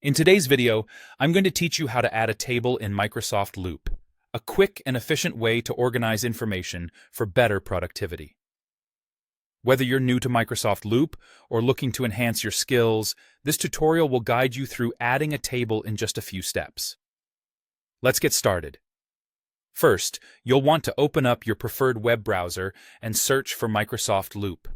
In today's video, I'm going to teach you how to add a table in Microsoft Loop, a quick and efficient way to organize information for better productivity. Whether you're new to Microsoft Loop or looking to enhance your skills, this tutorial will guide you through adding a table in just a few steps. Let's get started. First, you'll want to open up your preferred web browser and search for Microsoft Loop.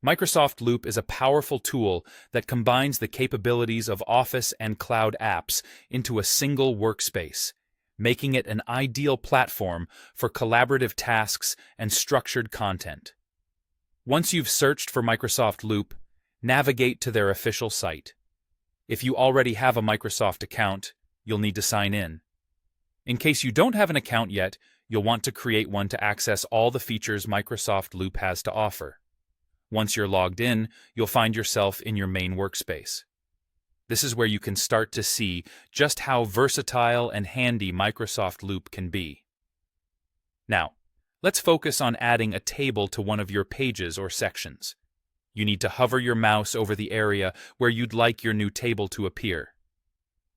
Microsoft Loop is a powerful tool that combines the capabilities of Office and cloud apps into a single workspace, making it an ideal platform for collaborative tasks and structured content. Once you've searched for Microsoft Loop, navigate to their official site. If you already have a Microsoft account, you'll need to sign in. In case you don't have an account yet, you'll want to create one to access all the features Microsoft Loop has to offer. Once you're logged in, you'll find yourself in your main workspace. This is where you can start to see just how versatile and handy Microsoft Loop can be. Now, let's focus on adding a table to one of your pages or sections. You need to hover your mouse over the area where you'd like your new table to appear.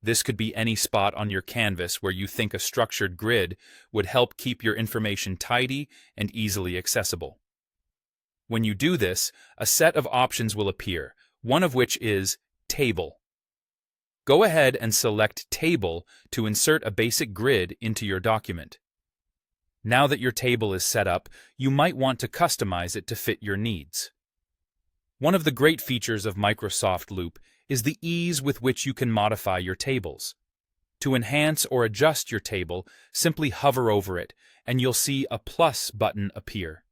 This could be any spot on your canvas where you think a structured grid would help keep your information tidy and easily accessible. When you do this, a set of options will appear, one of which is Table. Go ahead and select Table to insert a basic grid into your document. Now that your table is set up, you might want to customize it to fit your needs. One of the great features of Microsoft Loop is the ease with which you can modify your tables. To enhance or adjust your table, simply hover over it, and you'll see a plus button appear.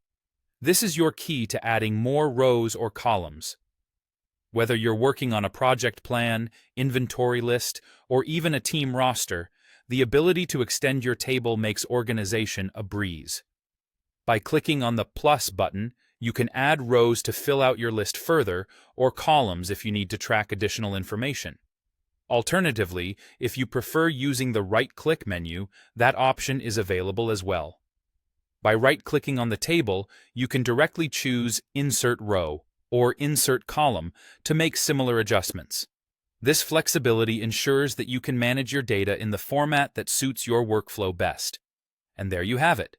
This is your key to adding more rows or columns. Whether you're working on a project plan, inventory list, or even a team roster, the ability to extend your table makes organization a breeze. By clicking on the plus button, you can add rows to fill out your list further, or columns if you need to track additional information. Alternatively, if you prefer using the right-click menu, that option is available as well. By right-clicking on the table, you can directly choose Insert Row or Insert Column to make similar adjustments. This flexibility ensures that you can manage your data in the format that suits your workflow best. And there you have it.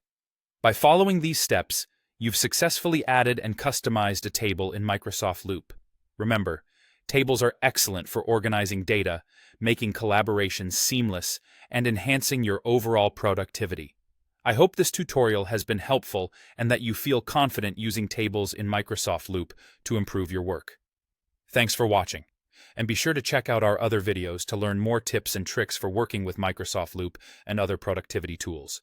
By following these steps, you've successfully added and customized a table in Microsoft Loop. Remember, tables are excellent for organizing data, making collaboration seamless, and enhancing your overall productivity. I hope this tutorial has been helpful and that you feel confident using tables in Microsoft Loop to improve your work. Thanks for watching, and be sure to check out our other videos to learn more tips and tricks for working with Microsoft Loop and other productivity tools.